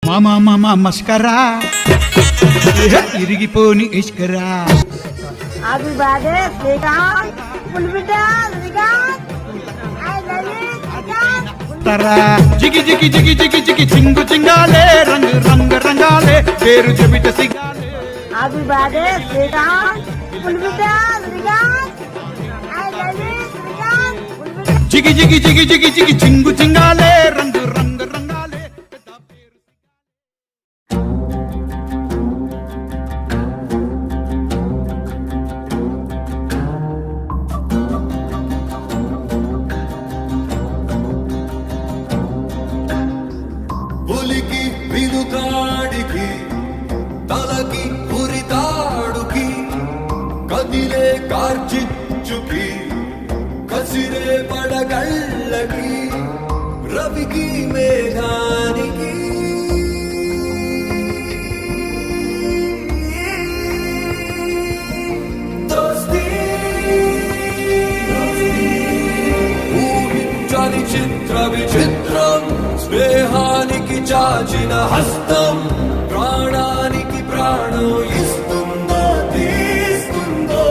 మామా మామా మస్కరా ఇరిగిపోని ఇష్కరా అవి బాధే శ్రీకాంత్ పులిబిడ్డ శ్రీకాంత్ తరా జిగి జిగి జిగి జిగి జిగి చింగు చింగాలే రంగు రంగు రంగాలే పేరు చెబిట సిగాలే అవి బాధే శ్రీకాంత్ పులిబిడ్డ శ్రీకాంత్ జిగి జిగి జిగి జిగి జిగి చింగు చింగాలే రంగు రంగు రంగాలే పులికి వినుకాడికి తలకి పురితాడుకి కదిలే కార్చిచ్చుకి కసిరే పడగళ్ళకి రవికి మేఘానికి దోస్తీ ఊహించని చిత్ర విచిత్రం స్నేహానికి చాచిన హస్తం ప్రాణానికి ప్రాణం ఇస్తుందో తీస్తుందో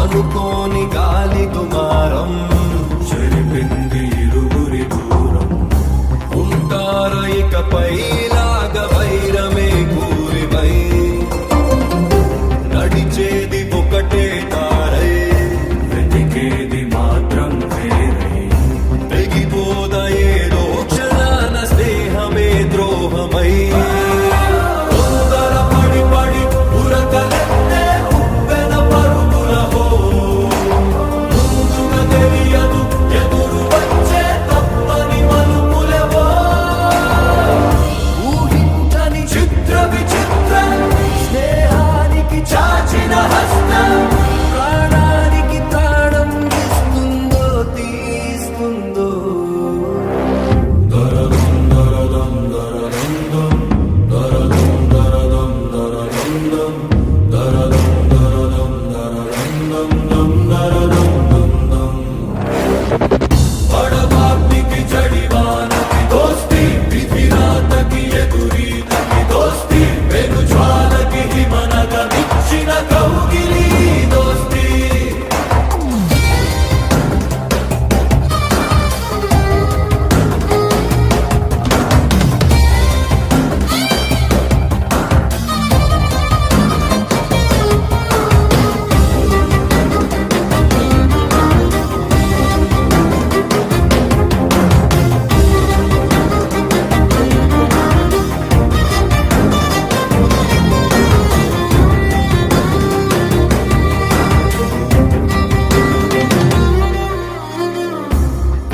అనుకోని గాలి దుమారం చెరిపింది ఇరువురి దూరం ఉంటార ఇకపై లాగ వైరమే కూరిపై నడిచేది ఒకటే తారై వెతికేది మాత్రం వేరై తెగిపోద ఏదో క్షణాన స్నేహమే ద్రోహమై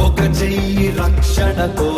ఒక చెయ్యి రక్షణ కో